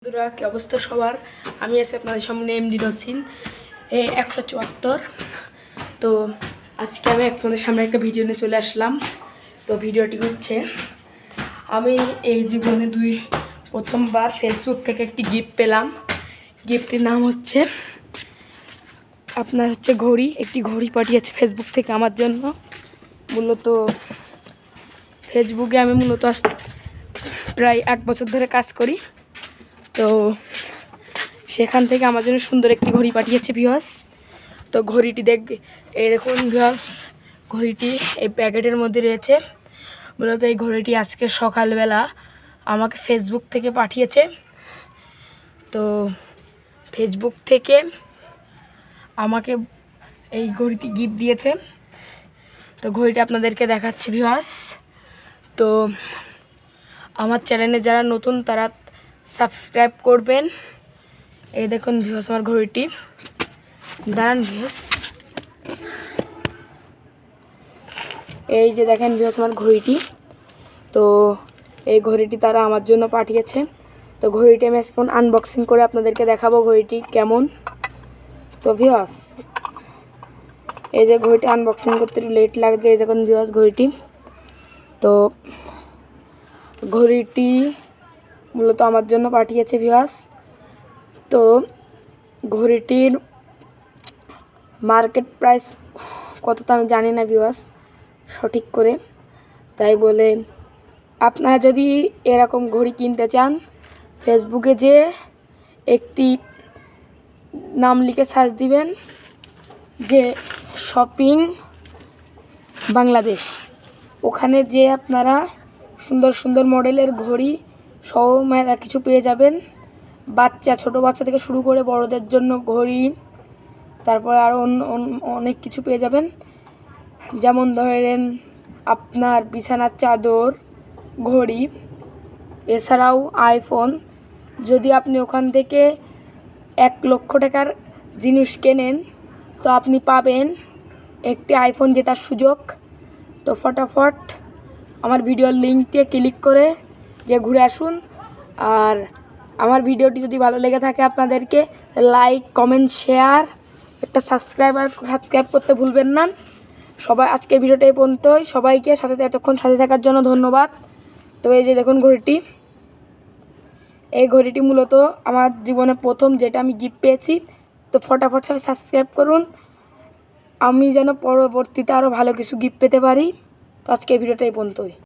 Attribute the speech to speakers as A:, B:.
A: বন্ধুরা, কি অবস্থা সবার? আমি আছি আপনাদের সামনে এমডি রচিন 174। তো আজকে আমি আপনাদের সামনে একটা ভিডিও নিয়ে চলে আসলাম। তো ভিডিওটি হচ্ছে, আমি এই জীবনে প্রথমবার ফেসবুক থেকে একটি গিফট পেলাম। গিফটটির নাম হচ্ছে ঘড়ি। একটি ঘড়ি পাঠিয়েছে ফেসবুক থেকে আমার জন্য। মূলত ফেসবুকে আমি প্রায় 1 বছর ধরে কাজ করি। তো সেখান থেকে আমার জন্য সুন্দর একটি ঘড়ি পাঠিয়েছে ভিউয়ার্স। তো ঘড়িটি এই দেখুন ভিউয়ার্স, ঘড়িটি এই প্যাকেটের মধ্যে রয়েছে। মূলত এই ঘড়িটি আজকে সকালবেলা আমাকে ফেসবুক থেকে পাঠিয়েছে। তো ফেসবুক থেকে আমাকে এই ঘড়িটি গিফট দিয়েছে। তো ঘড়িটা আপনাদেরকে দেখাচ্ছি ভিউয়ার্স। তো আমার চ্যানেলে যারা নতুন তারা সাবস্ক্রাইব করবেন। এই দেখুন ভিউয়ার্স আমার ঘড়িটি, দাঁড়ান ভিউয়ার্স, এই যে দেখেন ভিউয়ার্স আমার ঘড়িটি। তো এই ঘড়িটি তারা আমার জন্য পাঠিয়েছে। তো ঘড়িটি আমি এখন আনবক্সিং করে আপনাদেরকে দেখাবো ঘড়িটি কেমন। তো ভিউয়ার্স এই যে ঘড়িটি আনবক্সিং করতে একটু লেট লাগছে। এই দেখুন ভিউয়ার্স ঘড়িটি। তো ঘড়িটি মূলত আমার জন্য পাঠিয়েছে ভিউয়ার্স। তো ঘড়িটির মার্কেট প্রাইস কত তা আমি জানি না ভিউয়ার্স সঠিক করে। তাই বলে আপনারা যদি এরকম ঘড়ি কিনতে চান, ফেসবুকে যে একটি নাম লিখে সার্চ দিবেন যে শপিং বাংলাদেশ, ওখানে যে আপনারা সুন্দর সুন্দর মডেলের ঘড়ি সহ মেলা কিছু পেয়ে যাবেন। ছোট বাচ্চা থেকে শুরু করে বড়দের জন্য ঘড়ি, তারপর আরও অনেক কিছু পেয়ে যাবেন। যেমন ধরেন আপনার বিছানার চাদর, ঘড়ি, এছাড়াও আইফোন। যদি আপনি ওখান থেকে 1 লক্ষ টাকার জিনিস কেনেন তো আপনি পাবেন একটি আইফোন জেতার সুযোগ। তো ফটাফট আমার ভিডিওর লিঙ্কটি ক্লিক করে যে ঘুরে আসুন। আর আমার ভিডিওটি যদি ভালো লেগে থাকে আপনাদেরকে লাইক, কমেন্ট, শেয়ার, একটা সাবস্ক্রাইব করতে ভুলবেন না। সবাই আজকের ভিডিওটা এই পর্যন্তই। সবাইকে এতক্ষণ সাথে থাকার জন্য ধন্যবাদ। তো এই যে দেখুন ঘড়িটি, এই ঘড়িটি মূলত আমার জীবনে প্রথম যেটা আমি গিফট পেয়েছি। তো ফটাফট সবাই সাবস্ক্রাইব করুন, আমি যেন পরবর্তীতে আরও ভালো কিছু গিফট পেতে পারি। তো আজকের ভিডিওটা এই পর্যন্তই।